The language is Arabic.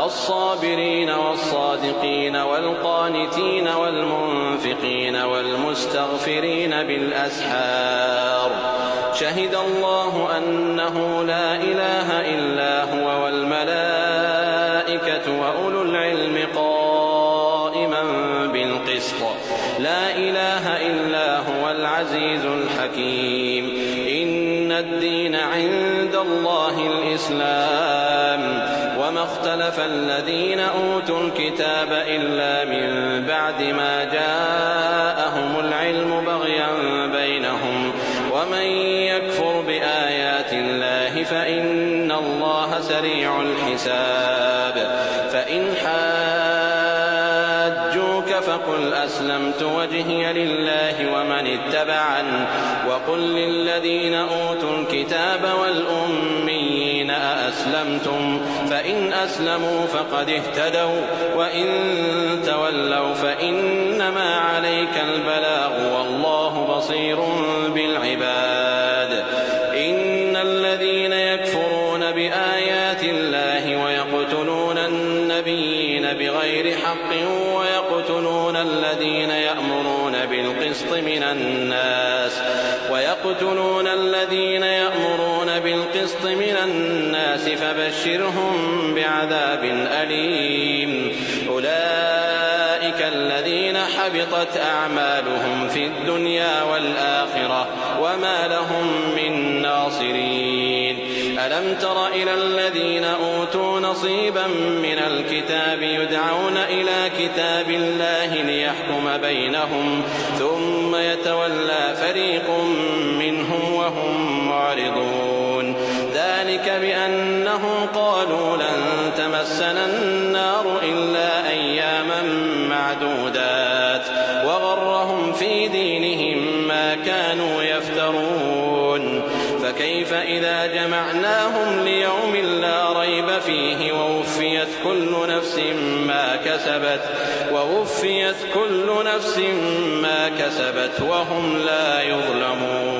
الصابرين والصادقين والقانتين والمنفقين والمستغفرين بالأسحار شهد الله أنه لا إله إلا هو والملائكة وأولو العلم قائما بالقسط لا إله إلا هو العزيز الحكيم إن الدين عند الله الإسلام وما اختلف الذين أوتوا الكتاب إلا من بعد ما جاءهم العلم بغيا بينهم ومن يكفر بآيات الله فإن الله سريع الحساب فإن حاجوك فقل أسلمت وجهي لله ومن اتبعني وقل للذين أوتوا الكتاب والأميين أأسلمتم فإن أسلموا فقد اهتدوا وإن تولوا فإنما عليك البلاغ والله بصير بالعباد إن الذين يكفرون بآيات الله ويقتلون النبيين بغير حق ويقتلون الذين يأمرون بالقسط من الناس فبشرهم بعذاب أليم أولئك الذين حبطت أعمالهم في الدنيا والآخرة وما لهم من ناصرين ألم تر إلى الذين أوتوا نصيبا من الكتاب يدعون إلى كتاب الله ليحكم بينهم ثم يتولى فريق منهم وهم معرضون ذلك بأنهم قالوا لن تمسنا النار إلا أياما معدودات وغرهم في دينهم ما كانوا يفترون فكيف إذا جمعناهم ليوم لا ريب فيه ووفيت كل نفس ما كسبت وهم لا يظلمون.